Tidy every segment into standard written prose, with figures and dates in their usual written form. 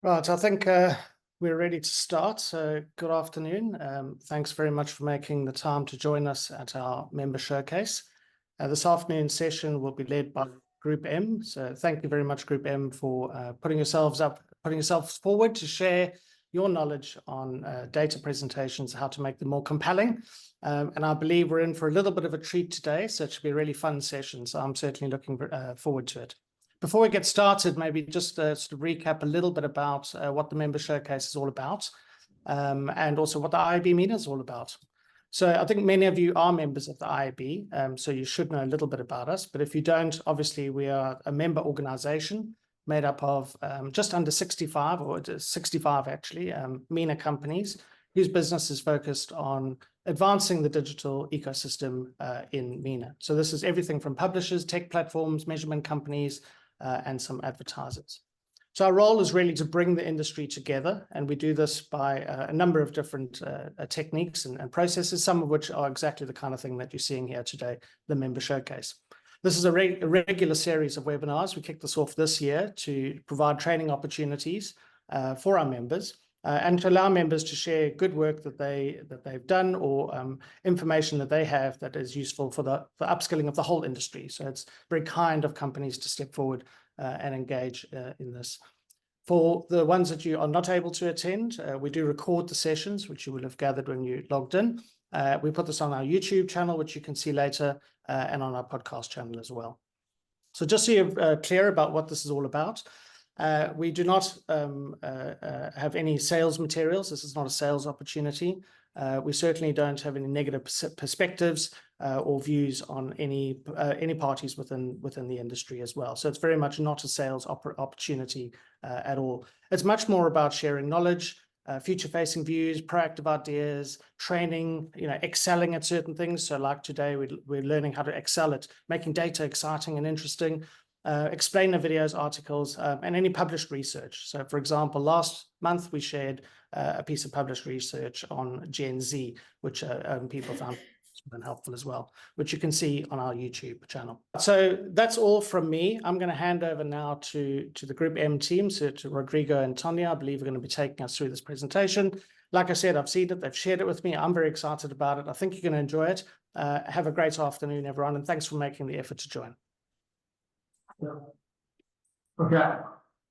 Right, I think we're ready to start. So good afternoon. Thanks very much for making the time to join us at our member showcase. This afternoon's session will be led by GroupM. So thank you very much, GroupM, for putting yourselves forward to share your knowledge on data presentations, how to make them more compelling. And I believe we're in for a little bit of a treat today, so it should be a really fun session. So I'm certainly looking forward to it. Before we get started, maybe just sort of recap a little bit about what the Member Showcase is all about, and also what the IAB meeting is all about. So I think many of you are members of the IAB, so you should know a little bit about us. But if you don't, obviously we are a member organization made up of just under 65, or 65 actually, MENA companies whose business is focused on advancing the digital ecosystem in MENA. So this is everything from publishers, tech platforms, measurement companies, and some advertisers. So our role is really to bring the industry together, and we do this by a number of different techniques and processes, some of which are exactly the kind of thing that you're seeing here today, the Member Showcase. This is a regular series of webinars. We kicked this off this year to provide training opportunities for our members and to allow members to share good work that they've done, or information that they have that is useful for the upskilling of the whole industry. So it's very kind of companies to step forward and engage in this. For the ones that you are not able to attend, we do record the sessions, which you will have gathered when you logged in. We put this on our YouTube channel, which you can see later, and on our podcast channel as well. So just so you're clear about what this is all about, we do not have any sales materials. This is not a sales opportunity. We certainly don't have any negative perspectives or views on any parties within the industry as well. So it's very much not a sales opportunity at all. It's much more about sharing knowledge, future-facing views, proactive ideas, training, excelling at certain things. So like today, we're learning how to excel at making data exciting and interesting. Explainer videos, articles, and any published research. So for example, last month we shared a piece of published research on Gen Z, which people found helpful as well, which you can see on our YouTube channel. So that's all from me. I'm going to hand over now to the GroupM team, so to Rodrigo and Tonya. I believe are going to be taking us through this presentation. Like I said, I've seen it, they've shared it with me. I'm very excited about it. I think you're going to enjoy it. Have a great afternoon, everyone, and thanks for making the effort to join. Okay,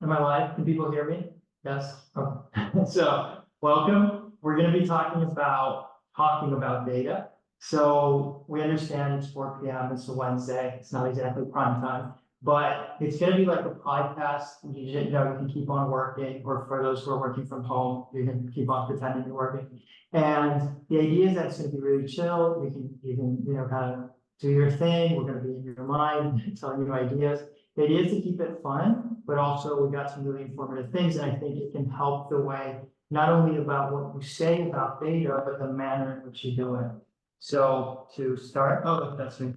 am I live? Can people hear me? Yes. Oh. So welcome. We're going to be talking about data. So we understand it's 4 p.m. It's a Wednesday. It's not exactly prime time, but it's going to be like a podcast. You can keep on working, or for those who are working from home, you can keep on pretending you're working. And the idea is that it's going to be really chill. You can kind of do your thing. We're going to be in your mind, telling you ideas. The idea is to keep it fun, but also we got some really informative things, and I think it can help the way, not only about what you say about data, but the manner in which you do it. So to start, that's me.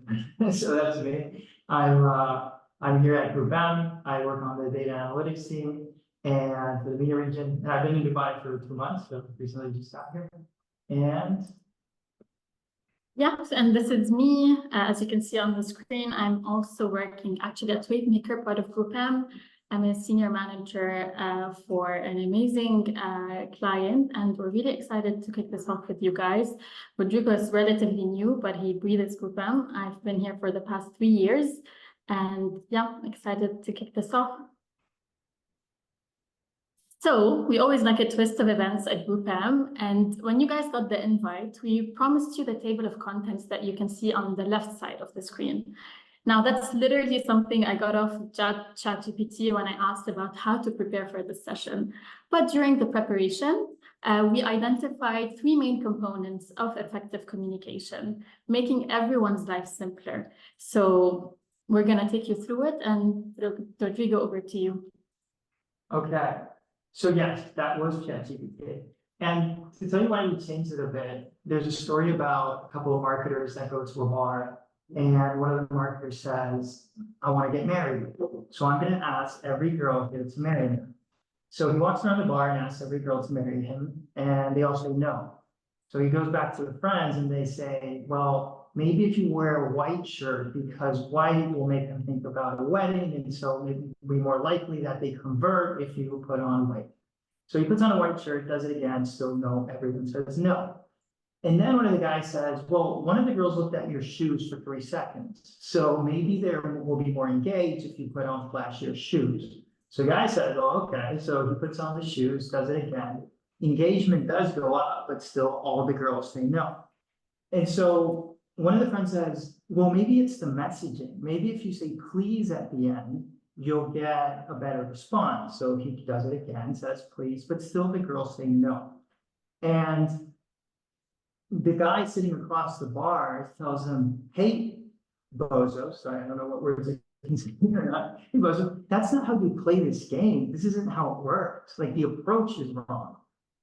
So that's me. I'm here at GroupM. I work on the data analytics team and for the MENA region. And I've been in Dubai for 2 months, so recently just got here. And yes, and this is me. As you can see on the screen, I'm also working actually at Wavemaker, part of GroupM. I'm a senior manager for an amazing client, and we're really excited to kick this off with you guys. Rodrigo is relatively new, but he breathes GroupM. I've been here for the past 3 years, and yeah, excited to kick this off. So we always like a twist of events at GroupM, and when you guys got the invite, we promised you the table of contents that you can see on the left side of the screen. Now that's literally something I got off ChatGPT when I asked about how to prepare for this session. But during the preparation, we identified 3 main components of effective communication, making everyone's life simpler. So we're gonna take you through it, and Rodrigo, over to you. Okay. So yes, that was ChatGPT. And to tell you why we changed it a bit, there's a story about a couple of marketers that go to a bar, and one of the marketers says, I want to get married. So I'm going to ask every girl here to marry him. So he walks around the bar and asks every girl to marry him, and they all say no. So he goes back to the friends and they say, well, maybe if you wear a white shirt, because white will make them think about a wedding, and so maybe be more likely that they convert if you put on white. So he puts on a white shirt, does it again, still no, everyone says no. And then one of the guys says, well, one of the girls looked at your shoes for 3 seconds. So maybe they will be more engaged if you put on flashier shoes. So the guy says, oh, okay. So he puts on the shoes, does it again. Engagement does go up, but still all the girls say no. And so one of the friends says, well, maybe it's the messaging. Maybe if you say please at the end, you'll get a better response. So he does it again, says please, but still the girls say no. And the guy sitting across the bar tells him, hey, bozo, sorry, I don't know what words he's saying or not. Hey, bozo, that's not how you play this game. This isn't how it works. Like the approach is wrong.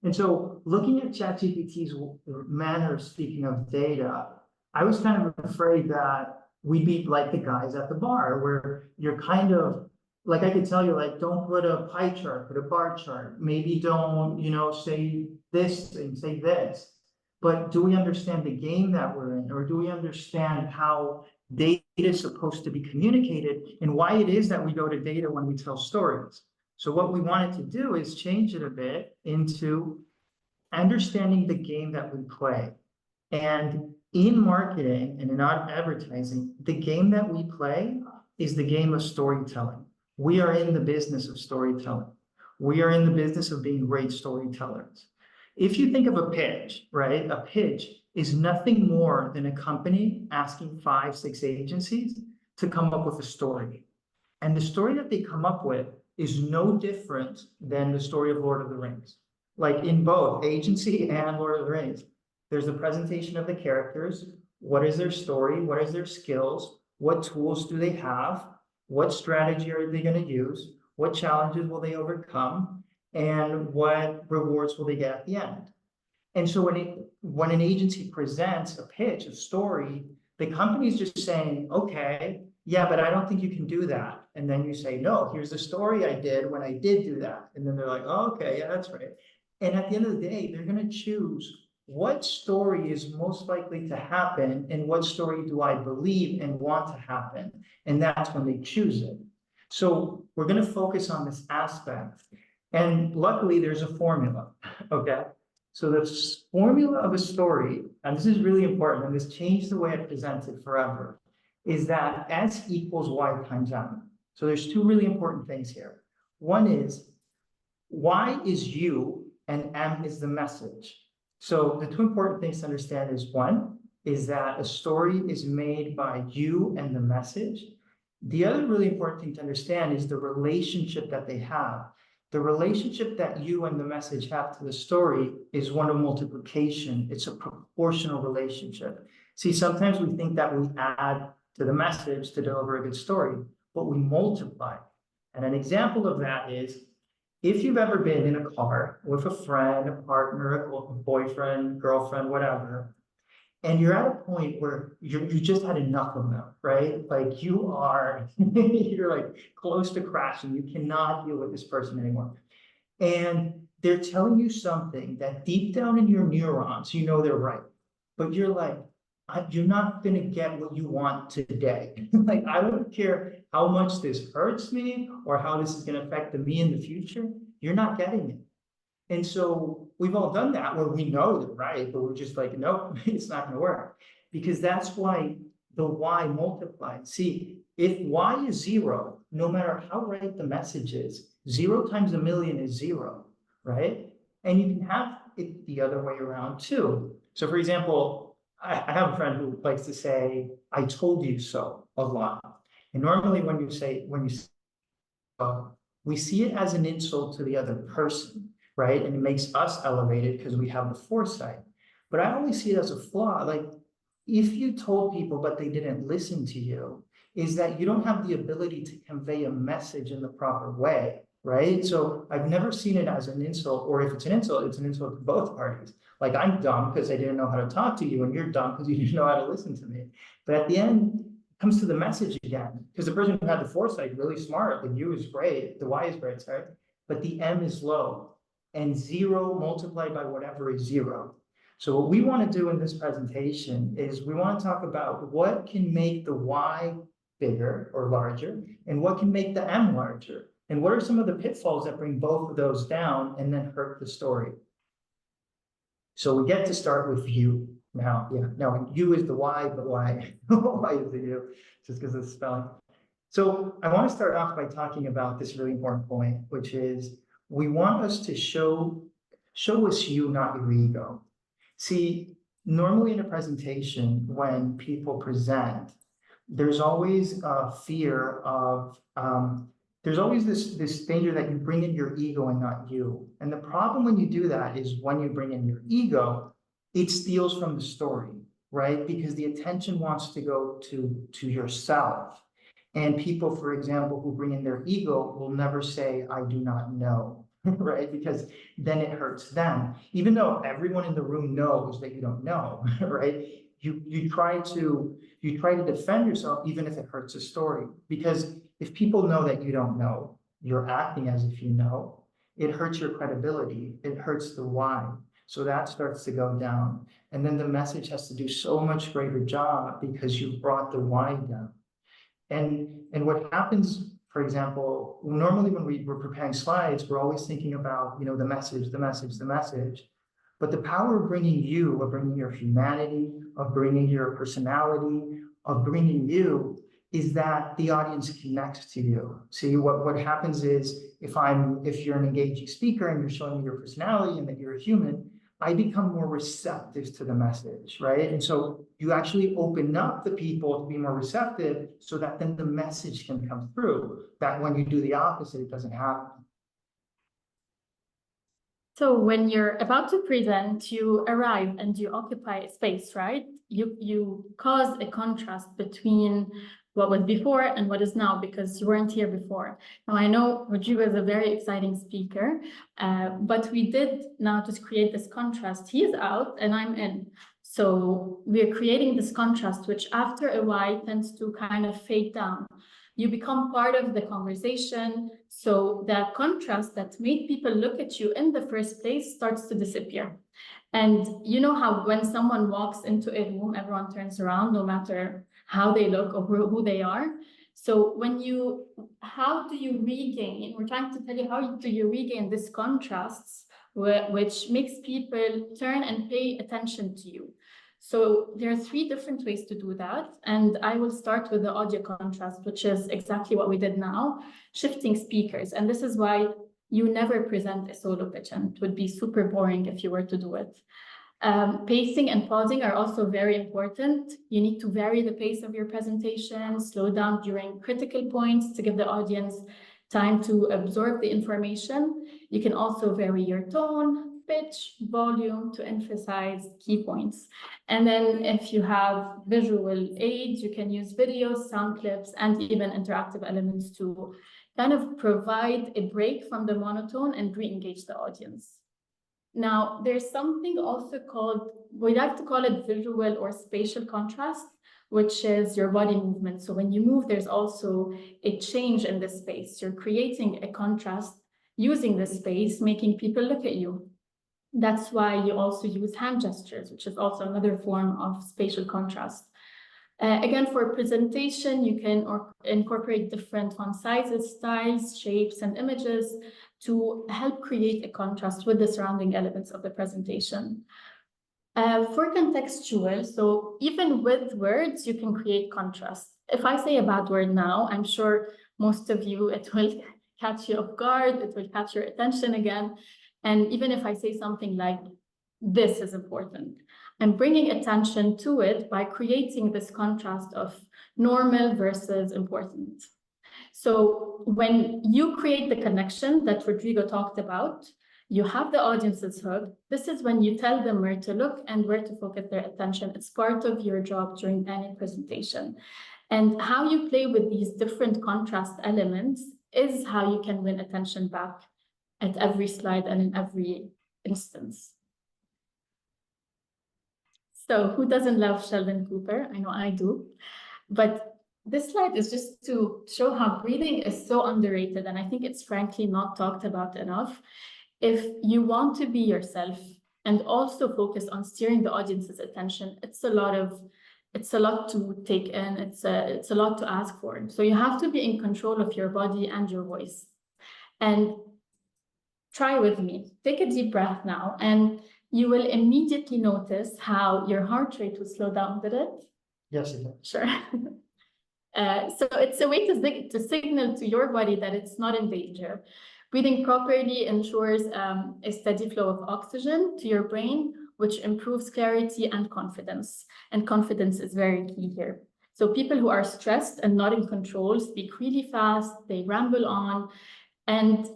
And so looking at ChatGPT's manner of speaking of data, I was kind of afraid that we'd be like the guys at the bar where you're kind of, like I could tell you, like, don't put a pie chart, put a bar chart. Maybe don't, say this and say this. But do we understand the game that we're in? Or do we understand how data is supposed to be communicated and why it is that we go to data when we tell stories? So what we wanted to do is change it a bit into understanding the game that we play. And in marketing and in advertising, the game that we play is the game of storytelling. We are in the business of storytelling. We are in the business of being great storytellers. If you think of a pitch, right? A pitch is nothing more than a company asking 5, 6 agencies to come up with a story. And the story that they come up with is no different than the story of Lord of the Rings. Like in both agency and Lord of the Rings, there's a presentation of the characters. What is their story? What is their skills? What tools do they have? What strategy are they going to use? What challenges will they overcome? And what rewards will they get at the end? And so when an agency presents a pitch, a story, the company's just saying, okay, yeah, but I don't think you can do that. And then you say, no, here's the story I did when I did do that. And then they're like, oh, okay, yeah, that's right. And at the end of the day, they're going to choose what story is most likely to happen and what story do I believe and want to happen. And that's when they choose it. So we're going to focus on this aspect. And luckily, there's a formula, okay? So the formula of a story, and this is really important, and this changed the way I presented forever, is that S equals Y times M. So there's 2 really important things here. One is Y is you and M is the message. So the 2 important things to understand is one, is that a story is made by you and the message. The other really important thing to understand is the relationship that they have. The relationship that you and the message have to the story is one of multiplication. It's a proportional relationship. See, sometimes we think that we add to the message to deliver a good story, but we multiply. And an example of that is, if you've ever been in a car with a friend, a partner, a boyfriend, girlfriend, whatever, and you're at a point where you just had enough of them, right? Like you're like close to crashing. You cannot deal with this person anymore. And they're telling you something that deep down in your neurons, they're right. But you're like, you're not going to get what you want today. Like, I don't care how much this hurts me or how this is going to affect me in the future. You're not getting it. And so we've all done that where we know they're right, but we're just like, nope, it's not going to work. Because that's why the Y multiplied. See, if Y is 0, no matter how right the message is, 0 times a million is 0, right? And you can have it the other way around too. So for example, I have a friend who likes to say, I told you so a lot. And normally when you say, we see it as an insult to the other person, right? And it makes us elevated because we have the foresight. But I always see it as a flaw. Like, if you told people but they didn't listen to you, is that you don't have the ability to convey a message in the proper way, right? So I've never seen it as an insult, or if it's an insult to both parties. Like, I'm dumb because I didn't know how to talk to you, and you're dumb because you didn't know how to listen to me. But at the end, it comes to the message again, because the person who had the foresight, really smart, the U is great, the Y is great, sorry, but the M is low, and 0 multiplied by whatever is 0. So what we want to do in this presentation is we want to talk about what can make the Y bigger or larger, and what can make the M larger. And what are some of the pitfalls that bring both of those down and then hurt the story? So we get to start with you. Now, yeah, no, you is the Y, but why? Why is the you? Just because of the spelling. So I want to start off by talking about this really important point, which is we want us to show us you, not your ego. See, normally in a presentation, when people present, there's always a fear of, there's always this danger that you bring in your ego and not you. And the problem when you do that is when you bring in your ego, it steals from the story, right? Because the attention wants to go to yourself. And people, for example, who bring in their ego will never say, I do not know, right? Because then it hurts them. Even though everyone in the room knows that you don't know, right? You try to defend yourself even if it hurts the story. Because if people know that you don't know, you're acting as if you know, it hurts your credibility, it hurts the why. So that starts to go down. And then the message has to do so much greater job because you've brought the why down. And what happens, for example, normally when we're preparing slides, we're always thinking about, you know, the message. But the power of bringing you, of bringing your humanity, of bringing your personality, of bringing you, is that the audience connects to you. See, what happens is if you're an engaging speaker and you're showing me your personality and that you're a human, I become more receptive to the message, right? And so you actually open up the people to be more receptive so that then the message can come through. That when you do the opposite, it doesn't happen. So when you're about to present, you arrive and you occupy a space, right? You cause a contrast between what was before and what is now because you weren't here before. Now I know Rodrigo is a very exciting speaker, but we did now just create this contrast. He is out and I'm in. So we're creating this contrast, which after a while tends to kind of fade down. You become part of the conversation. So that contrast that made people look at you in the first place starts to disappear. And you know how when someone walks into a room, everyone turns around no matter how they look or who they are. So how do you regain, we're trying to tell you, how do you regain this contrasts which makes people turn and pay attention to you? So there are 3 different ways to do that. And I will start with the audio contrast, which is exactly what we did now, shifting speakers. And this is why you never present a solo pitch, and it would be super boring if you were to do it. Pacing and pausing are also very important. You need to vary the pace of your presentation, slow down during critical points to give the audience time to absorb the information. You can also vary your tone, pitch, volume to emphasize key points. And then if you have visual aids, you can use videos, sound clips, and even interactive elements to kind of provide a break from the monotone and re-engage the audience. Now, there's something also called, we like to call it visual or spatial contrast, which is your body movement. So when you move, there's also a change in the space. You're creating a contrast using the space, making people look at you. That's why you also use hand gestures, which is also another form of spatial contrast. Again, for presentation, you can incorporate different font sizes, styles, shapes, and images to help create a contrast with the surrounding elements of the presentation. For contextual, so even with words, you can create contrast. If I say a bad word now, I'm sure most of you, it will catch you off guard, it will catch your attention again. And even if I say something like, this is important, I'm bringing attention to it by creating this contrast of normal versus important. So when you create the connection that Rodrigo talked about, you have the audience's hook. This is when you tell them where to look and where to focus their attention. It's part of your job during any presentation. And how you play with these different contrast elements is how you can win attention back at every slide and in every instance. So who doesn't love Sheldon Cooper? I know I do. But this slide is just to show how breathing is so underrated. And I think it's frankly not talked about enough. If you want to be yourself and also focus on steering the audience's attention, it's a lot to take in. It's a lot to ask for. So you have to be in control of your body and your voice. And try with me. Take a deep breath now, and you will immediately notice how your heart rate will slow down, did it? Yes, it does. Sure. So it's a way to signal to your body that it's not in danger. Breathing properly ensures a steady flow of oxygen to your brain, which improves clarity and confidence. And confidence is very key here. So people who are stressed and not in control speak really fast, they ramble on, and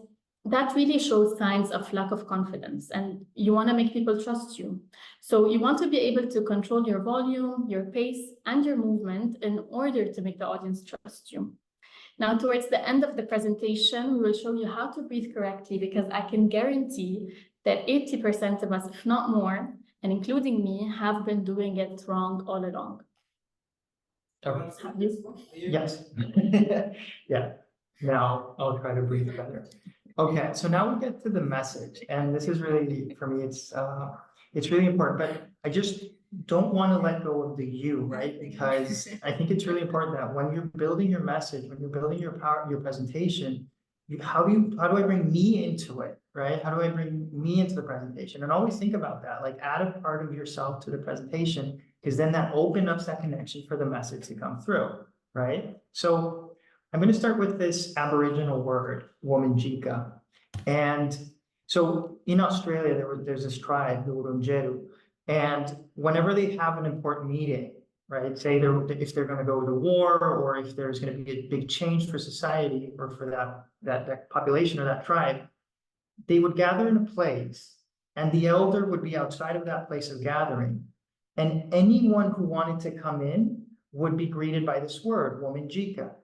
that really shows signs of lack of confidence, and you want to make people trust you. So you want to be able to control your volume, your pace, and your movement in order to make the audience trust you. Now, towards the end of the presentation, we will show you how to breathe correctly, because I can guarantee that 80% of us, if not more, and including me, have been doing it wrong all along. Okay. Have you? Yes. Yeah. Now I'll try to breathe better. Okay, so now we get to the message, and this is really, for me, it's really important, but I just don't want to let go of the you, right? Because I think it's really important that when you're building your message, when you're building your presentation, how do I bring me into it, right? How do I bring me into the presentation? And always think about that, like add a part of yourself to the presentation, because then that opens up that connection for the message to come through, right? So I'm going to start with this Aboriginal word, womanjika. And so in Australia, there's this tribe, the Wurundjeri, and whenever they have an important meeting, right, say if they're going to go to war, or if there's going to be a big change for society or for that population or that tribe, they would gather in a place, and the elder would be outside of that place of gathering, and anyone who wanted to come in would be greeted by this word, womanjika.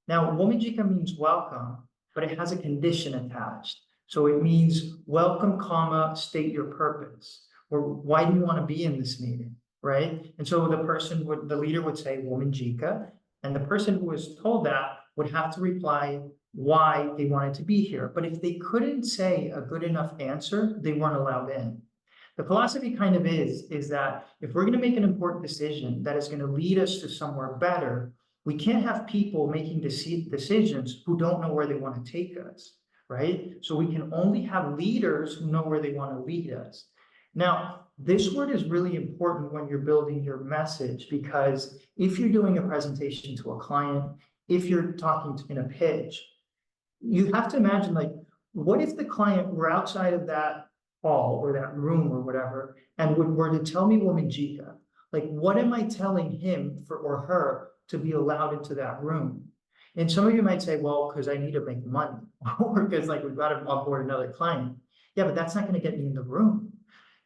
Now, womanjika means welcome, but it has a condition attached. So it means welcome, comma, state your purpose, or why do you want to be in this meeting, right? And so the leader would say womanjika, and the person who was told that would have to reply why they wanted to be here. But if they couldn't say a good enough answer, they weren't allowed in. The philosophy kind of is that if we're going to make an important decision that is going to lead us to somewhere better, we can't have people making decisions who don't know where they want to take us, right? So we can only have leaders who know where they want to lead us. Now, this word is really important when you're building your message, because if you're doing a presentation to a client, if you're talking in a pitch, you have to imagine, like, what if the client were outside of that hall or that room or whatever, and were to tell me womanjika? Like, what am I telling him or her to be allowed into that room? And some of you might say, well, because I need to make money, or because like we've got to onboard another client. Yeah, but that's not going to get me in the room.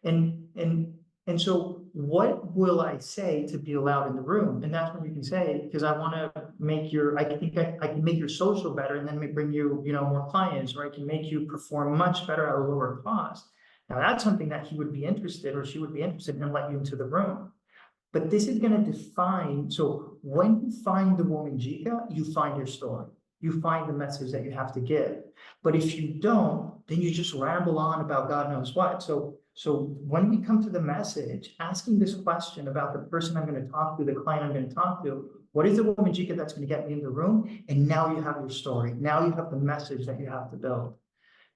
And so what will I say to be allowed in the room? And that's when you can say, because I want to make I can make your social better, and then bring you, more clients, or I can make you perform much better at a lower cost. Now that's something that he would be interested, or she would be interested in, let you into the room. But this is going to define, so when you find the womanjika, you find your story. You find the message that you have to give. But if you don't, then you just ramble on about God knows what. So when we come to the message, asking this question about the person I'm going to talk to, the client I'm going to talk to, what is the womanjika that's going to get me in the room? And now you have your story. Now you have the message that you have to build.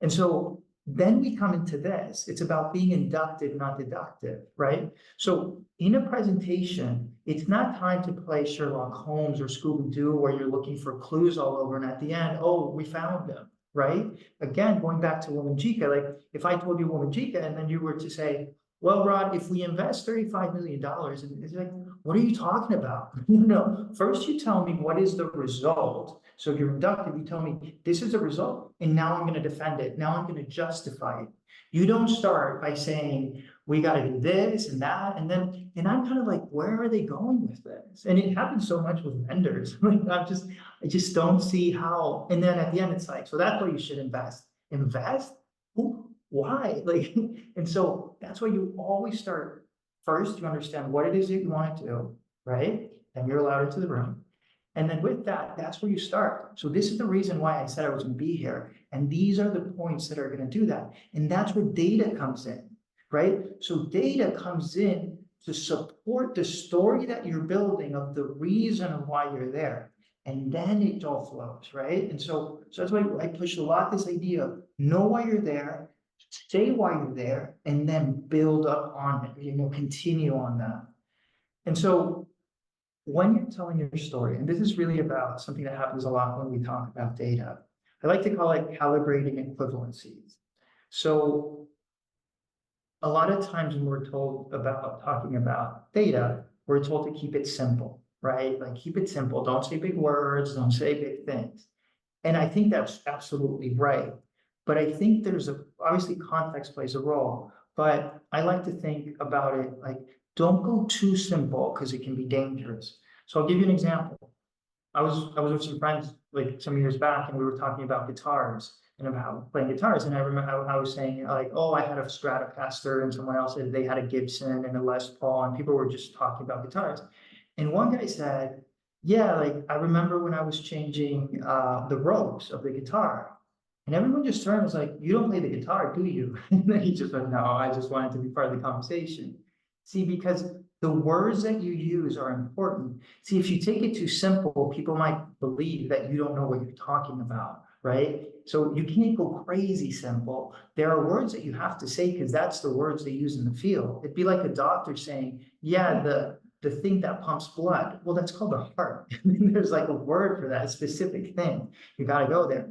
And so then we come into this. It's about being inductive, not deductive, right? So in a presentation, it's not time to play Sherlock Holmes or Scooby-Doo, where you're looking for clues all over, and at the end, oh, we found them, right? Again, going back to womanjika, like if I told you womanjika, and then you were to say, well, Rod, if we invest $35 million, and it's like, what are you talking about? First you tell me what is the result. So if you're inductive, you tell me this is a result, and now I'm going to defend it. Now I'm going to justify it. You don't start by saying, we got to do this and that. And I'm kind of like, where are they going with this? And it happens so much with vendors. Like, I just don't see how. And then at the end, it's like, so that's why you should invest. Invest? Why? Like, and so that's why you always start first. You understand what it is that you want to do, right? And you're allowed into the room. And then with that, that's where you start. So this is the reason why I said I was going to be here. And these are the points that are going to do that. And that's where data comes in, right? So data comes in to support the story that you're building of the reason of why you're there. and then it all flows, right? And so that's why I push a lot this idea of know why you're there, say why you're there, and then build up on it, continue on that. And so when you're telling your story, and this is really about something that happens a lot when we talk about data, I like to call it calibrating equivalencies. So a lot of times when we're told about talking about data, we're told to keep it simple, right? Like keep it simple, don't say big words, don't say big things. And I think that's absolutely right. But I think obviously context plays a role, but I like to think about it like, don't go too simple because it can be dangerous. So I'll give you an example. I was with some friends like some years back, and we were talking about guitars and about playing guitars. And I remember I was saying like, oh, I had a Stratocaster, and someone else said they had a Gibson and a Les Paul, and people were just talking about guitars. And one guy said, yeah, like I remember when I was changing the ropes of the guitar. And everyone just turned and was like, you don't play the guitar, do you? And then he just went, no, I just wanted to be part of the conversation. See, because the words that you use are important. See, if you take it too simple, people might believe that you don't know what you're talking about, right? So you can't go crazy simple. There are words that you have to say because that's the words they use in the field. It'd be like a doctor saying, yeah, the thing that pumps blood. Well, that's called a heart. There's like a word for that, a specific thing. You got to go there.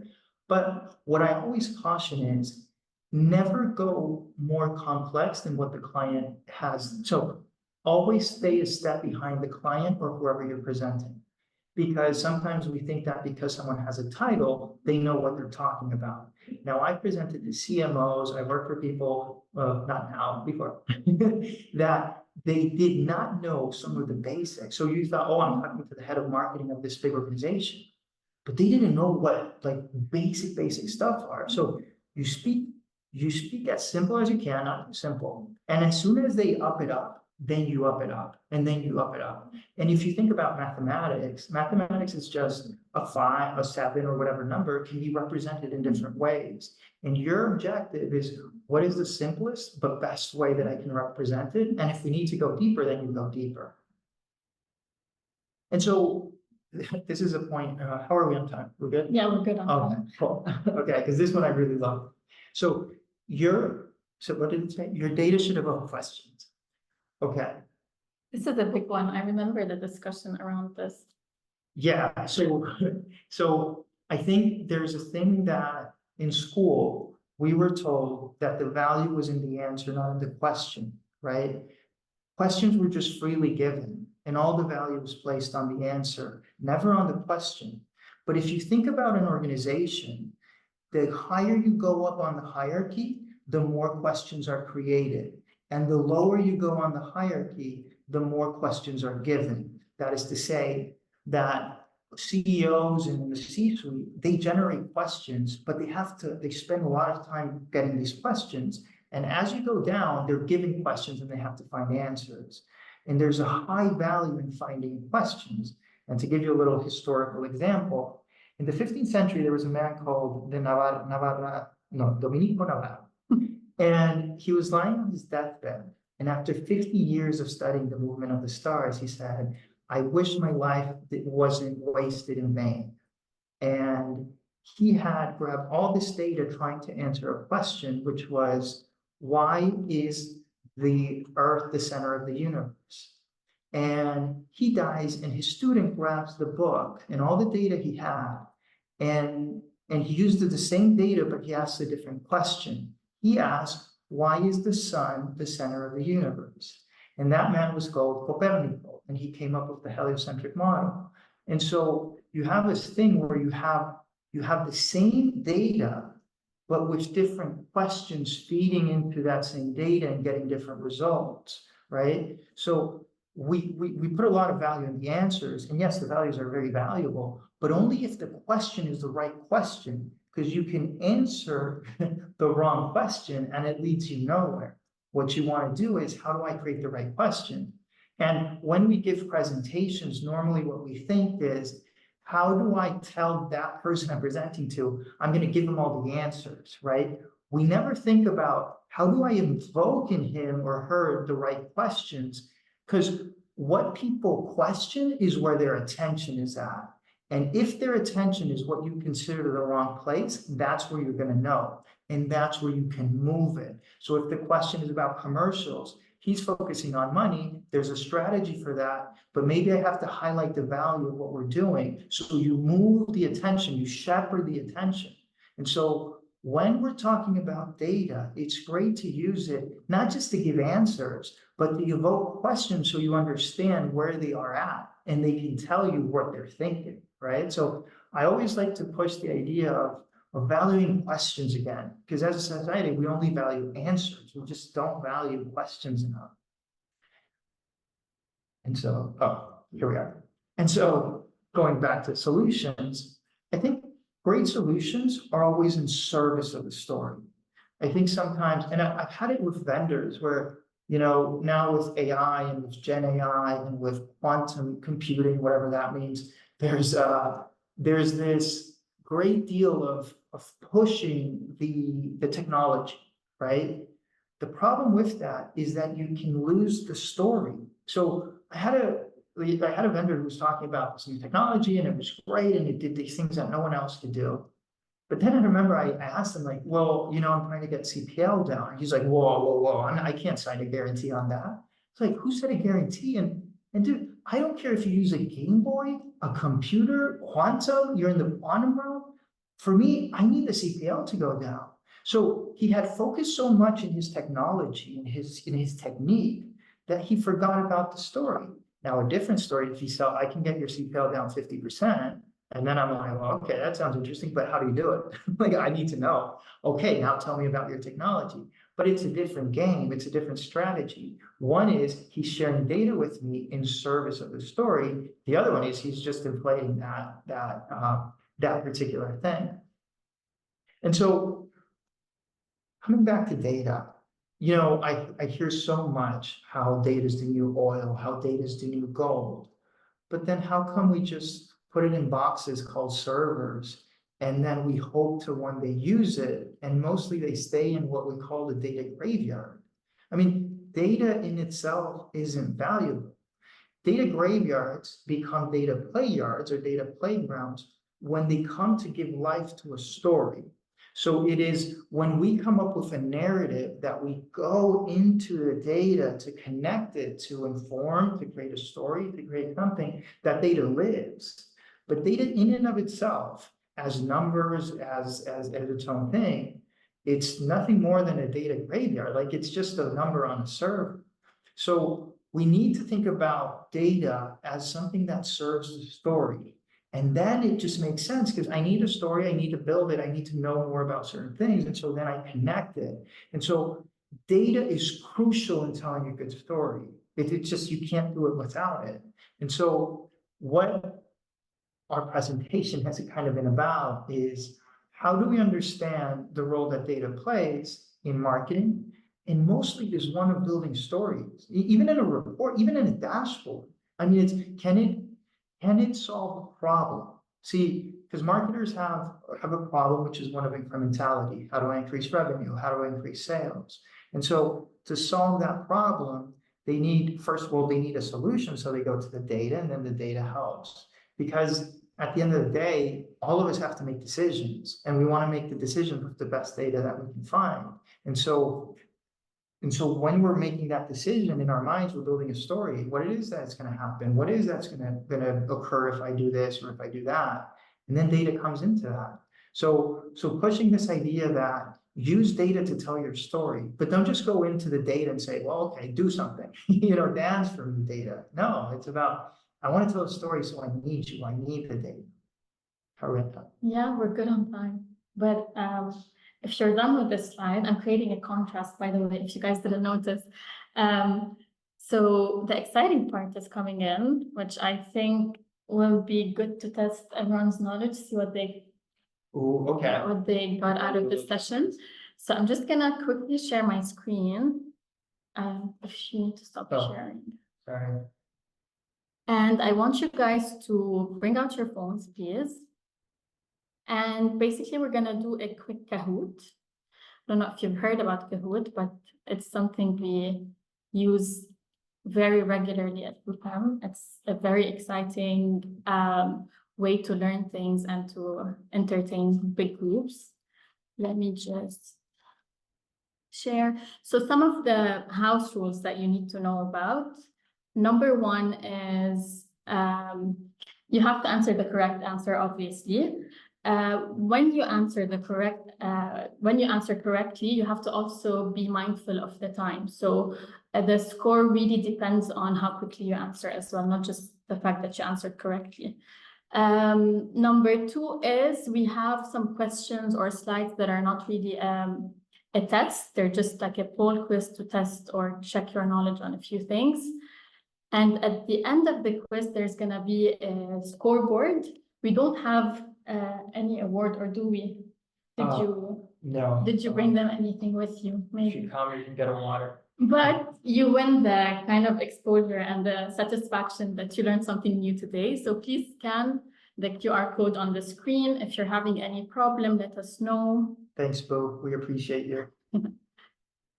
But what I always caution is never go more complex than what the client has. So always stay a step behind the client or whoever you're presenting. Because sometimes we think that because someone has a title, they know what they're talking about. Now, I presented to CMOs, I worked for people, not now, before, that they did not know some of the basics. So you thought, oh, I'm talking to the head of marketing of this big organization. But they didn't know what like basic stuff are. So you speak as simple as you can, not too simple. And as soon as they up it up, then you up it up, and then you up it up. And if you think about mathematics is just a 5, a 7, or whatever number can be represented in different ways. And your objective is what is the simplest but best way that I can represent it? And if we need to go deeper, then you go deeper. And so this is a point, how are we on time? We're good? Yeah, we're good on Okay, time. cool. Okay, because this one I really love. So what did it say? Your data should evoke questions. Okay. This is a big one. I remember the discussion around this. Yeah, so I think there's a thing that in school, we were told that the value was in the answer, not in the question, right? Questions were just freely given, and all the value was placed on the answer, never on the question. But if you think about an organization, the higher you go up on the hierarchy, the more questions are created. And the lower you go on the hierarchy, the more questions are given. That is to say that CEOs in the C-suite, they generate questions, but they spend a lot of time getting these questions. And as you go down, they're given questions and they have to find answers. And there's a high value in finding questions. And to give you a little historical example, in the 15th century, there was a man called Domenico Navarro. And he was lying on his deathbed. And after 50 years of studying the movement of the stars, he said, I wish my life wasn't wasted in vain. And he had grabbed all this data trying to answer a question, which was, why is the Earth the center of the universe? And he dies, and his student grabs the book and all the data he had, and he used the same data, but he asked a different question. He asked, why is the sun the center of the universe? And that man was called Copernico, and he came up with the heliocentric model. And so you have this thing where you have the same data, but with different questions feeding into that same data and getting different results, right? So we put a lot of value in the answers, and yes, the values are very valuable, but only if the question is the right question, because you can answer the wrong question and it leads you nowhere. What you want to do is, how do I create the right question? And when we give presentations, normally what we think is, how do I tell that person I'm presenting to, I'm going to give them all the answers, right? We never think about, how do I invoke in him or her the right questions? Because what people question is where their attention is at. And if their attention is what you consider the wrong place, that's where you're going to know. And that's where you can move it. So if the question is about commercials, he's focusing on money, there's a strategy for that, but maybe I have to highlight the value of what we're doing. So you move the attention, you shepherd the attention. And so when we're talking about data, it's great to use it, not just to give answers, but to evoke questions so you understand where they are at and they can tell you what they're thinking, right? So I always like to push the idea of valuing questions again, because as a society, we only value answers. We just don't value questions enough. And so, here we are. And so going back to solutions, I think great solutions are always in service of the story. I think sometimes, and I've had it with vendors where, you know, now with AI and with Gen AI and with quantum computing, whatever that means, there's this great deal of pushing the technology, right? The problem with that is that you can lose the story. So I had a vendor who was talking about this new technology and it was great and it did these things that no one else could do. But then I remember I asked him like, well, you know, I'm trying to get CPL down. He's like, whoa, I can't sign a guarantee on that. It's like, who said a guarantee? And dude, I don't care if you use a Game Boy, a computer, quantum, you're in the quantum realm. For me, I need the CPL to go down. So he had focused so much in his technology, in his technique, that he forgot about the story. Now, a different story, if he said, I can get your CPL down 50%, and then I'm like, well, okay, that sounds interesting, but how do you do it? Like, I need to know. Okay, now tell me about your technology. But it's a different game. It's a different strategy. One is he's sharing data with me in service of the story. The other one is he's just inflating that particular thing. And so coming back to data, you know, I hear so much how data is the new oil, how data is the new gold. But then how come we just put it in boxes called servers and then we hope to one day use it, and mostly they stay in what we call the data graveyard? I mean, data in itself isn't valuable. Data graveyards become data play yards or data playgrounds when they come to give life to a story. So it is when we come up with a narrative that we go into the data to connect it, to inform, to create a story, to create something, that data lives. But data in and of itself, as numbers, as its own thing, it's nothing more than a data graveyard. Like, it's just a number on a server. So we need to think about data as something that serves the story. And then it just makes sense because I need a story, I need to build it, I need to know more about certain things. And so then I connect it. And so data is crucial in telling a good story. It's just, you can't do it without it. And so what our presentation has kind of been about is, how do we understand the role that data plays in marketing? And mostly there's one of building stories, even in a report, even in a dashboard. I mean, it's, can it solve a problem? See, because marketers have a problem, which is one of incrementality. How do I increase revenue? How do I increase sales? And so to solve that problem, they need, first of all, they need a solution. So they go to the data, and then the data helps. Because at the end of the day, all of us have to make decisions, and we want to make the decision with the best data that we can find. And so when we're making that decision in our minds, we're building a story. What it is that's going to happen? What is that's going to occur if I do this or if I do that? And then data comes into that. So pushing this idea that use data to tell your story, but don't just go into the data and say, well, okay, do something, dance from the data. No, it's about, I want to tell a story, so I need you. I need the data. How are we done? Yeah, we're good on time. But if you're done with this slide, I'm creating a contrast, by the way, if you guys didn't notice. So the exciting part is coming in, which I think will be good to test everyone's knowledge, see what they got out of this session. So I'm just gonna quickly share my screen. If you need to stop sharing. Sorry. And I want you guys to bring out your phones, please. And basically, we're gonna do a quick Kahoot. I don't know if you've heard about Kahoot, but it's something we use very regularly at GroupM. It's a very exciting way to learn things and to entertain big groups. Let me just share. So some of the house rules that you need to know about. Number one is you have to answer the correct answer, obviously. When you answer correctly, you have to also be mindful of the time. So the score really depends on how quickly you answer as well, not just the fact that you answered correctly. Number two is we have some questions or slides that are not really a test. They're just like a poll quiz to test or check your knowledge on a few things. And at the end of the quiz, there's going to be a scoreboard. We don't have any award, or do we? No. Did you bring them anything with you? If Maybe. you come, you can get a water. But you win the kind of exposure and the satisfaction that you learned something new today. So please scan the QR code on the screen. If you're having any problem, let us know. Thanks, Bo. We appreciate you.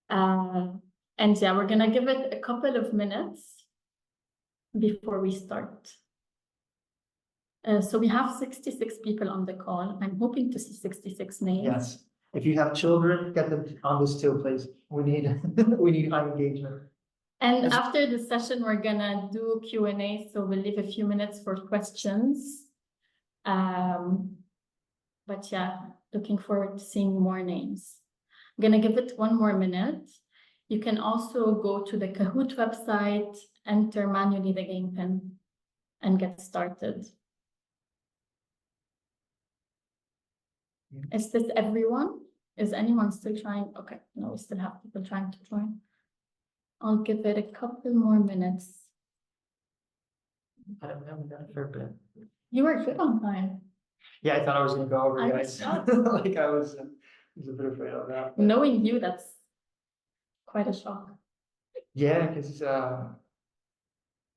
And yeah, we're gonna give it a couple of minutes before we start. So we have 66 people on the call. I'm hoping to see 66 names. Yes. If you have children, get them on this too, please. We need we need high engagement. And after the session, we're gonna do Q&A, so we'll leave a few minutes for questions. But yeah, looking forward to seeing more names. I'm gonna give it one more minute. You can also go to the Kahoot website, enter manually the game pin, and get started. Is this everyone? Is anyone still trying? Okay, no, we still have people trying to join. I'll give it a couple more minutes. I haven't done it for a bit. You were good on time. Yeah, I thought I was gonna go over, I guys. was Like I was a bit afraid of that. but- Knowing you, that's quite a shock. Yeah, because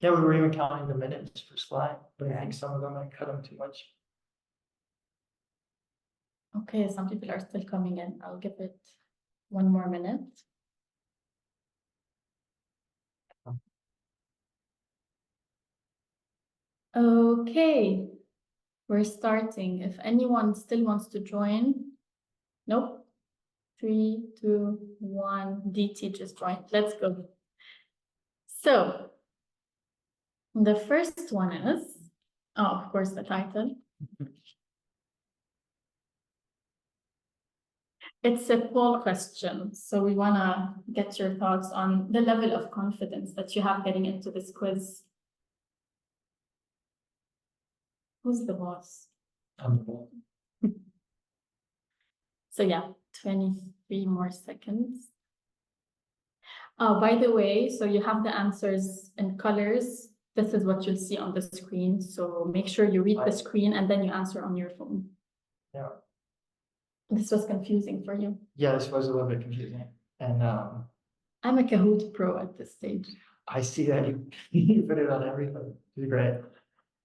yeah, we were even counting the minutes per slide, but I think some of them I cut them too much. Okay, some people are still coming in. I'll give it one more minute. Okay, we're starting. If anyone still wants to join, nope. 3, 2, 1, DT just joined. Let's go. So the first one is, oh, of course, the title. It's a poll question, so we want to get your thoughts on the level of confidence that you have getting into this quiz. Who's the boss? So yeah, 23 more seconds. By the way, so you have the answers in colors. This is what you'll see on the screen. So make sure you read the screen and then you answer on your phone. Yeah. This was confusing for you. Yeah, this was a little bit confusing. And I'm a Kahoot pro at this stage. I see that you put it on everything. It's great.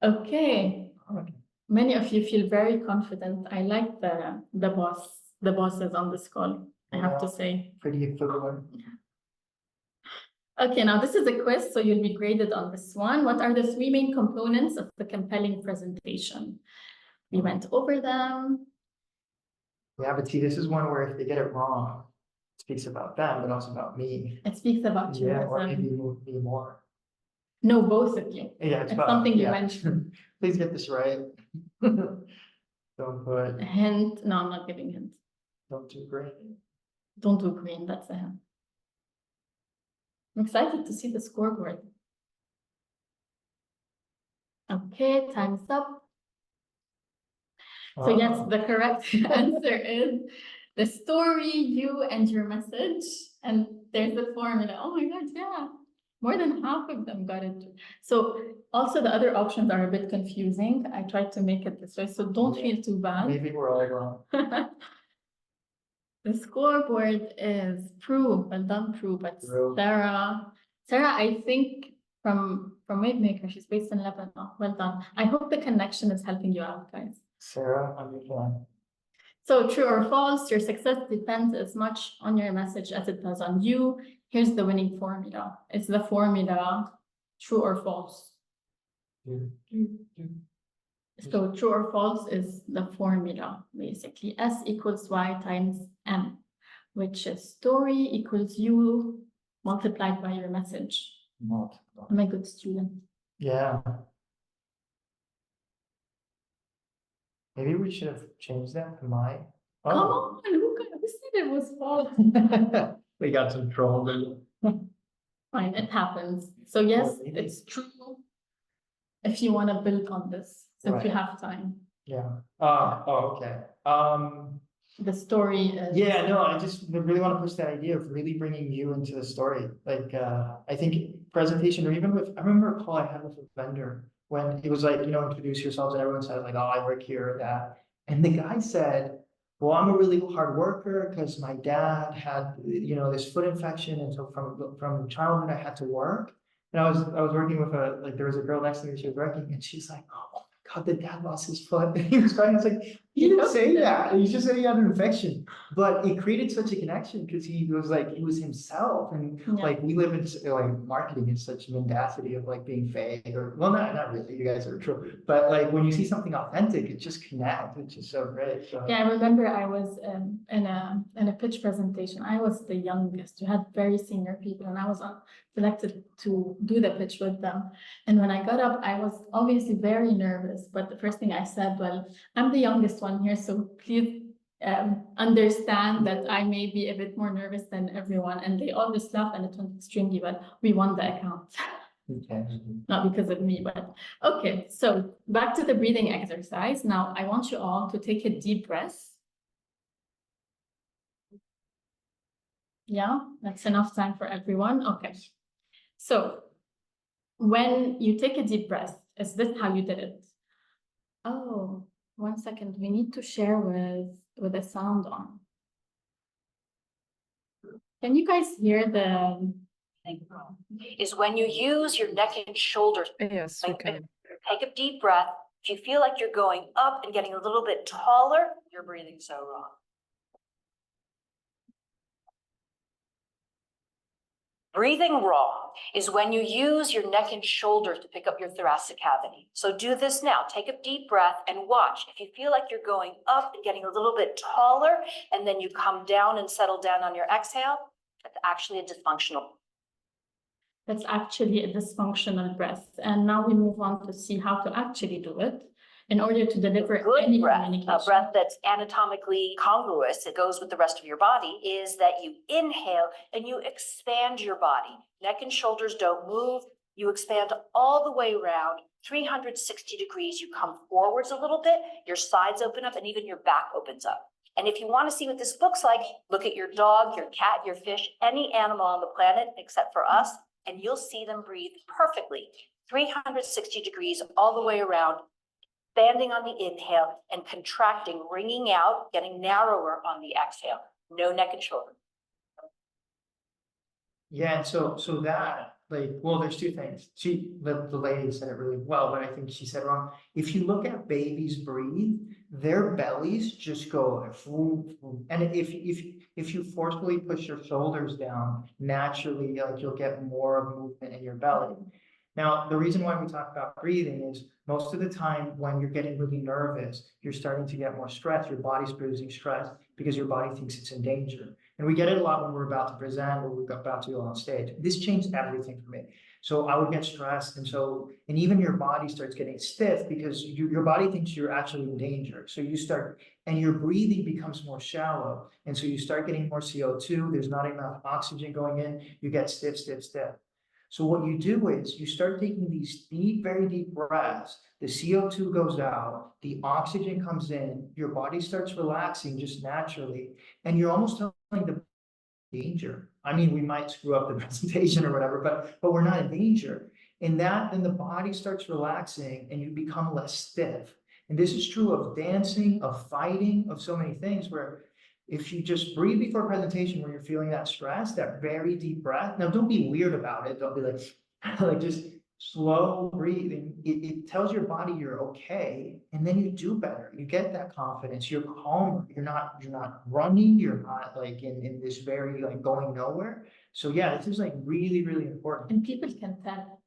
Okay. Okay. Many of you feel very confident. I like the bosses on this call, I have to say. Pretty equivalent. Okay, now this is a quiz, so you'll be graded on this one. What are the 3 main components of the compelling presentation? We went over them. Yeah, but see, this is one where if they get it wrong, it speaks about them, but also about me. It speaks about you. Yeah, as or well. maybe me more. No, both of you. Yeah, it's It's about, something you yeah. mentioned. Please get this right. Don't put, A hint. No, I'm not giving hints. don't do green. Don't do green. That's a hint. I'm excited to see the scoreboard. Okay, time's up. So yes, Oh. the correct answer is the story, you, and your message. And there's the formula. Oh my God, yeah. More than half of them got it. So also the other options are a bit confusing. I tried to make it this way, so don't feel too bad. Maybe we're all wrong. The scoreboard is Prue. Well done, Prue. But Prue. Sarah, I think from Wavemaker, she's based in Lebanon. Well done. I hope the connection is helping you out, guys. Sarah, I'm your fan. So true or false, your success depends as much on your message as it does on you. Here's the winning formula. It's the formula true or false. So true or false is the formula, basically. S equals Y times M, which is story equals you multiplied by your message. Multiple. I'm a good student. Yeah. Maybe we should have changed that to my. Come Oh. on, who said it was false? We got some troll. Fine, it happens. So yes, maybe. it's true if you want to build on this, since you Right. have time. Yeah. Okay. The story is. Yeah, no, I just really want to push that idea of really bringing you into the story. Like, I think presentation, or even with, I remember a call I had with a vendor when it was like, introduce yourselves, and everyone said like, oh, I work here or that. And the guy said, well, I'm a really hard worker because my dad had, this foot infection. And so from childhood, I had to work. And I was working with there was a girl next to me, she was working, and she's like, oh my God, the dad lost his foot. And he was crying. I was like, he didn't say that. He just said he had an infection. But it created such a connection because he was himself. And Yeah. like we live in like marketing is such mendacity of like being fake, or well, not really, you guys are true. But like when you see something authentic, it just connects, which is so great. So. Yeah, I remember I was in a pitch presentation. I was the youngest. We had very senior people, and I was selected to do the pitch with them. And when I got up, I was obviously very nervous. But the first thing I said, well, I'm the youngest one here, so please understand that I may be a bit more nervous than everyone. And they all just laughed, and it went extremely well. We won the account. Okay. Not because of me, but okay. So back to the breathing exercise. Now I want you all to take a deep breath. Yeah, that's enough time for everyone. Okay. So when you take a deep breath, is this how you did it? Oh, 1 second. We need to share with the sound on. Can you guys hear the? Is when you use your neck and shoulders. Yes, we can. Take a deep breath. If you feel like you're going up and getting a little bit taller, you're breathing so wrong. Breathing wrong is when you use your neck and shoulders to pick up your thoracic cavity. So do this now. Take a deep breath and watch. If you feel like you're going up and getting a little bit taller, and then you come down and settle down on your exhale, that's actually a dysfunctional. That's actually a dysfunctional breath. And now we move on to see how to actually do it in order to deliver any Good breath, communication. a breath that's anatomically congruous, it goes with the rest of your body, is that you inhale and you expand your body. Neck and shoulders don't move. You expand all the way around, 360 degrees. You come forwards a little bit, your sides open up, and even your back opens up. And if you want to see what this looks like, look at your dog, your cat, your fish, any animal on the planet except for us, and you'll see them breathe perfectly, 360 degrees all the way around, expanding on the inhale and contracting, wringing out, getting narrower on the exhale. No neck and shoulder. Yeah, and so that, like, well, there's two things. The lady said it really well, but I think she said it wrong. If you look at babies breathe, their bellies just go, and if you forcefully push your shoulders down, naturally, like you'll get more movement in your belly. Now, the reason why we talk about breathing is most of the time when you're getting really nervous, you're starting to get more stress. Your body's producing stress because your body thinks it's in danger. And we get it a lot when we're about to present or we're about to go on stage. This changed everything for me. So I would get stressed. And even your body starts getting stiff because your body thinks you're actually in danger. So you start, and your breathing becomes more shallow. And so you start getting more CO2. There's not enough oxygen going in. You get stiff, stiff, stiff. So what you do is you start taking these deep, very deep breaths. The CO2 goes out, the oxygen comes in, your body starts relaxing just naturally, and you're almost telling the danger. I mean, we might screw up the presentation or whatever, but we're not in danger. And then the body starts relaxing and you become less stiff. And this is true of dancing, of fighting, of so many things where if you just breathe before a presentation when you're feeling that stress, that very deep breath. Now, don't be weird about it. Don't be like just slow breathing. It tells your body you're okay, and then you do better. You get that confidence. You're calmer. You're not running. You're not like in this very like going nowhere. So yeah, this is like really, really important. And people can tell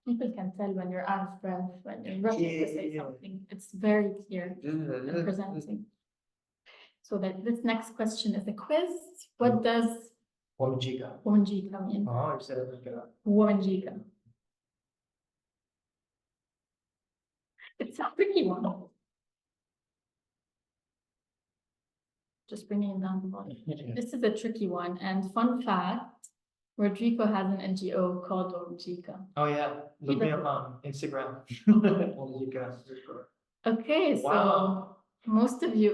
when you're out of breath, when you're rushing to say Yeah. something. It's very clear in presenting. So that this next question is a quiz. What does Wamjika. Womanjika mean? Oh, you said it like that. Womanjika. It's a tricky one. Just bringing it down the volume. This is a tricky one. And fun fact, Rodrigo has an NGO called Womanjika. Oh yeah, look me up on Instagram. Wamjika. Okay, so Wow. most of you,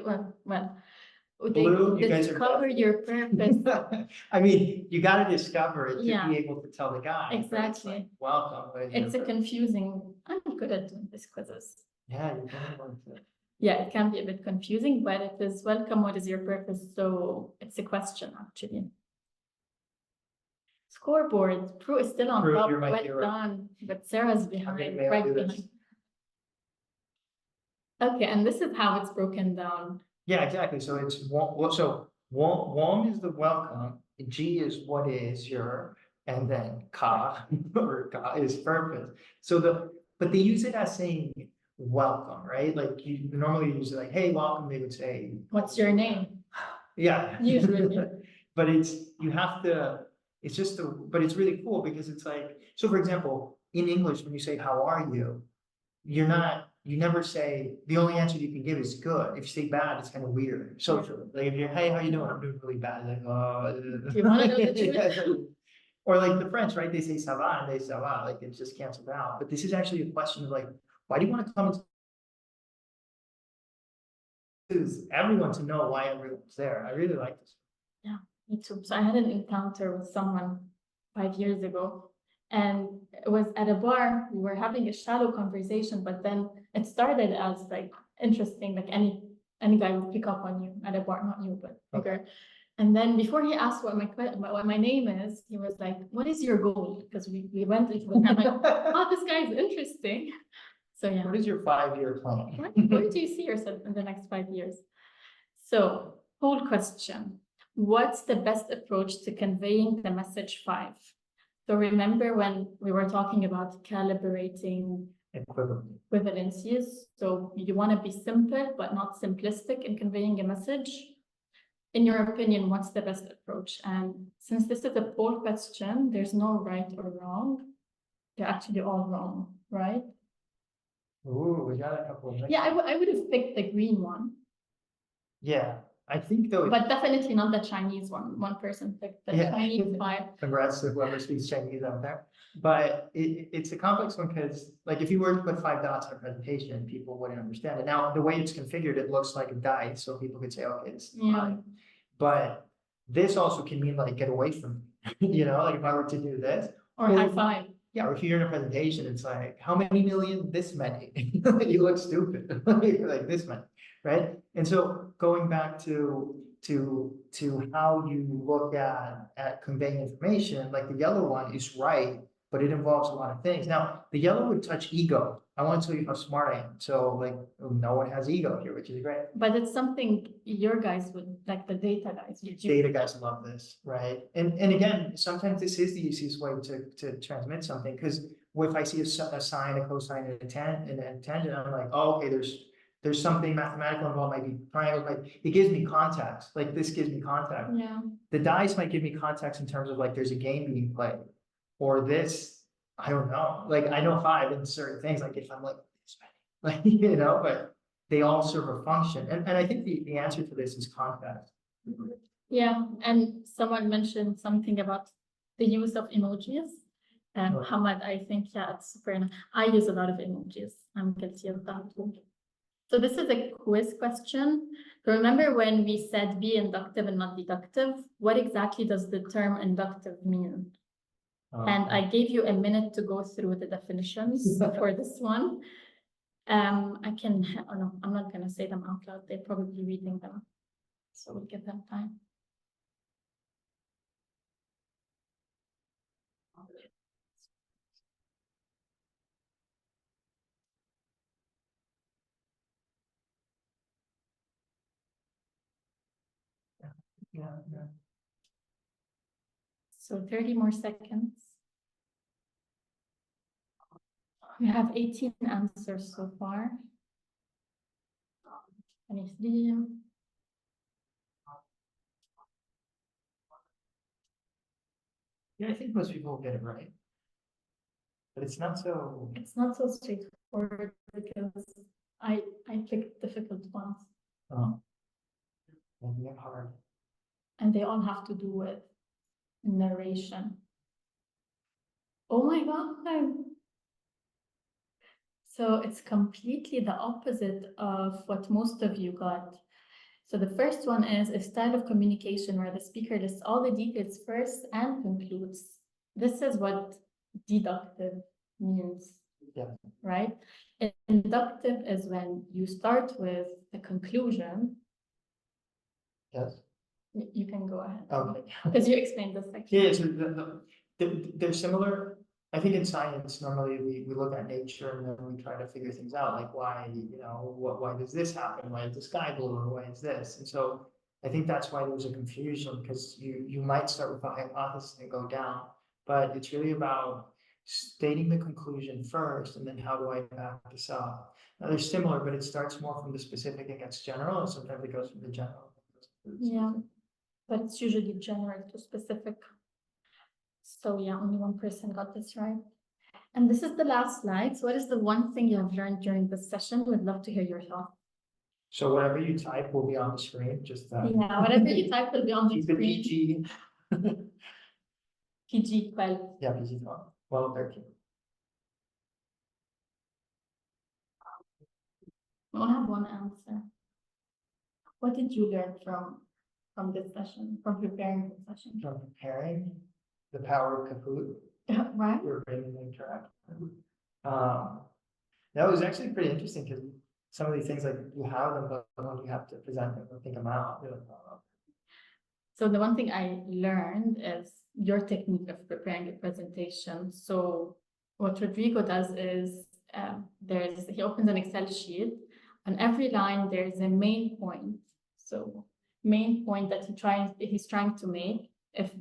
they Blue, you guys are discover deaf. your purpose. I mean, you gotta discover it to Yeah. be able to tell the guy. but it's Exactly. like, welcome. It's a confusing, I'm good at doing these quizzes. Yeah, you kind of want to. Yeah, it can be a bit confusing, but it is welcome. What is your purpose? So it's a question actually. Scoreboard. Prue is still on Prue, top. you're my Well hero. done, but Sarah's gonna behind, mail right you this. behind. Okay, and this is how it's broken down. Yeah, exactly. So it's warm is the welcome. G is what is your, and then ka or ka is purpose. So but they use it as saying welcome, right? Like you normally use it like, hey, welcome. They would say, What's your name? yeah. Usually. But you have to, it's just but it's really cool because it's like, so for example, in English, when you say, how are you? You never say, the only answer you can give is good. If you say bad, it's kind of weird. So like if you're, hey, how you doing? I'm doing really bad. Like, Do you want to know the truth? Or like the French, right? They say ça va and they ça va, like it's just canceled out. But this is actually a question of like, why do you want to come to everyone to know why everyone's there? I really like this. Yeah, me too. So I had an encounter with someone 5 years ago, and it was at a bar. We were having a shallow conversation, but then it started as like interesting, like any guy would pick up on you at a bar, not you, but bigger. And then before he asked what my name is, he was like, "What is your goal?" Because we went into the I'm like, "Oh, this guy's interesting." So yeah. What is your 5-year plan? Where do you see yourself in the next 5 years? So, whole question. What's the best approach to conveying the message 5? So remember when we were talking about calibrating equivalencies. So you want to be simple, but not simplistic in conveying a message. In your opinion, what's the best approach? And since this is a poll question, there's no right or wrong. They're actually all wrong, right? Ooh, we got a couple of. Yeah, I would have picked the green one. Yeah, I think though. But definitely not the Chinese one. One person picked the Chinese 5. Congrats to whoever speaks Chinese out there. But it's a complex one because like if you were to put 5 dots in a presentation, people wouldn't understand it. Now, the way it's configured, it looks like a dice, so people could say, okay, it's fine. But this also can mean like get away from me, you know, like if I were to do this. Or high five. Yeah, or if you're in a presentation, it's like, how many million? This many. You look stupid. Like this many, right? And so going back to how you look at conveying information, like the yellow one is right, but it involves a lot of things. Now, the yellow would touch ego. I want to tell you how smart I am. So like no one has ego here, which is great. But it's something your guys would, like the data guys. Data guys love this, right? And again, sometimes this is the easiest way to transmit something, because if I see a sine, a cosine, and a tangent, I'm like, oh, okay, there's something mathematical involved, might be triangles, it gives me context. Like this gives me context. Yeah. The dice might give me context in terms of like there's a game being played, or this, I don't know. Like I know 5 in certain things, like if I'm like this many, like you know, but they all serve a function. And I think the answer to this is context. Yeah, and someone mentioned something about the use of emojis. Hamad, I think, yeah, it's super. I use a lot of emojis. I'm guilty of that too. So this is a quiz question. Remember when we said be inductive and not deductive? What exactly does the term inductive mean? And I gave you a minute to go through the definitions for this one. I can, oh no, I'm not gonna say them out loud. They're probably reading them. So we'll give them time. Yeah. So 30 more seconds. We have 18 answers so far. 23. Yeah, I think most people will get it right. But it's not so. It's not so straightforward because I picked difficult ones. Yeah, hard. And they all have to do with narration. Oh my God. So it's completely the opposite of what most of you got. So the first one is a style of communication where the speaker lists all the details first and concludes. This is what deductive means, Yeah. right? Inductive is when you start with the conclusion. Yes. You can go ahead. Okay. Because you explained this section. Yeah, so they're similar. I think in science, normally we look at nature and then we try to figure things out, like why, why does this happen? Why is the sky blue, or why is this? And so I think that's why there's a confusion, because you might start with a hypothesis and go down, but it's really about stating the conclusion first, and then how do I back this up? Now, they're similar, but it starts more from the specific and gets general, and sometimes it goes from the general. Yeah, but it's usually general to specific. So yeah, only one person got this right. And this is the last slide. So what is the one thing you have learned during this session? We'd love to hear your thoughts. So whatever you type will be on the screen, just Yeah, whatever you type will be on the keep it screen. PG. PG 12. Yeah, PG 12. Well, 13. We only have one answer. What did you learn from this session, from preparing this session? From preparing the power of Kahoot. Right? We're bringing interact. That was actually pretty interesting, because some of these things, like, you have them, but when you have to present them or think them out, you're like, oh. So the one thing I learned is your technique of preparing a presentation. So what Rodrigo does is he opens an Excel sheet. On every line, there's a main point. So main point that he's trying to make. If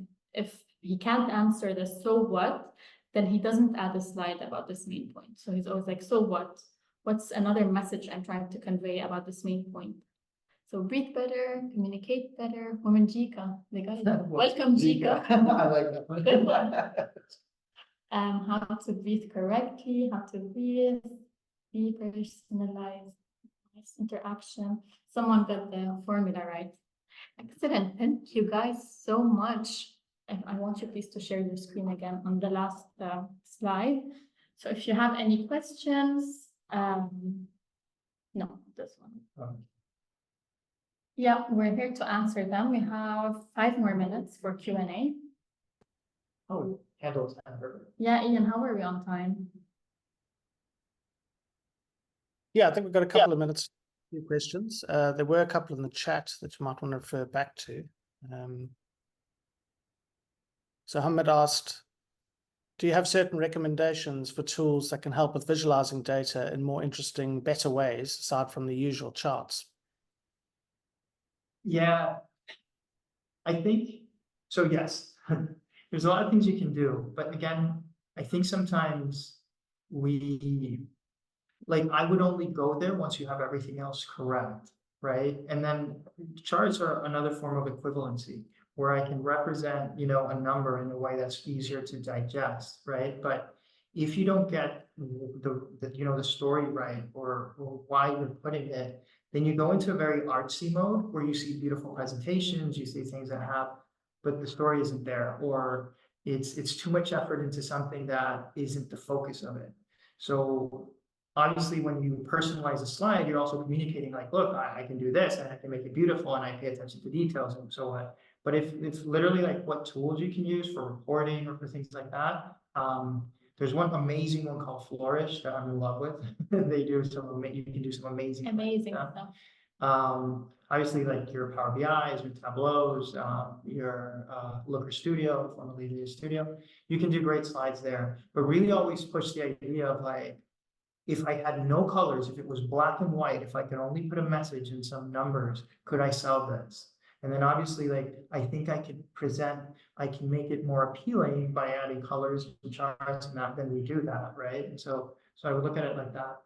he can't answer the so what, then he doesn't add a slide about this main point. So he's always like, so what? What's another message I'm trying to convey about this main point? So breathe better, communicate better. Women Jika, they got it. Welcome Jika. I like that one. Good one. How to breathe correctly, how to breathe, be personalized, nice interaction. Someone got the formula right. Excellent. Thank you guys so much. And I want you please to share your screen again on the last slide. So if you have any questions, no, this one. Yeah, we're here to answer them. We have 5 more minutes for Q&A. Oh, handles time. Yeah, Ian, how are we on time? Yeah, I think we've got a couple of minutes. Few questions. There were a couple in the chat that you might want to refer back to. So Hamid asked, do you have certain recommendations for tools that can help with visualizing data in more interesting, better ways, aside from the usual charts? Yeah, I think so. Yes, there's a lot of things you can do, but again, I think sometimes I would only go there once you have everything else correct, right? And then charts are another form of equivalency, where I can represent, a number in a way that's easier to digest, right? But if you don't get the story right, or why you're putting it, then you go into a very artsy mode where you see beautiful presentations, you see things that have, but the story isn't there, or it's too much effort into something that isn't the focus of it. So obviously, when you personalize a slide, you're also communicating like, look, I can do this, and I can make it beautiful, and I pay attention to details and so on. But if it's literally like what tools you can use for reporting or for things like that, there's one amazing one called Flourish that I'm in love with. You can do some amazing stuff. Obviously, like your Power BIs, your Tableaus, your Looker Studio, formerly Looker Studio, you can do great slides there. But really always push the idea of like, if I had no colors, if it was black and white, if I could only put a message and some numbers, could I sell this? And then obviously, like, I think I can make it more appealing by adding colors and charts and that, then we do that, right? And so I would look at it like that.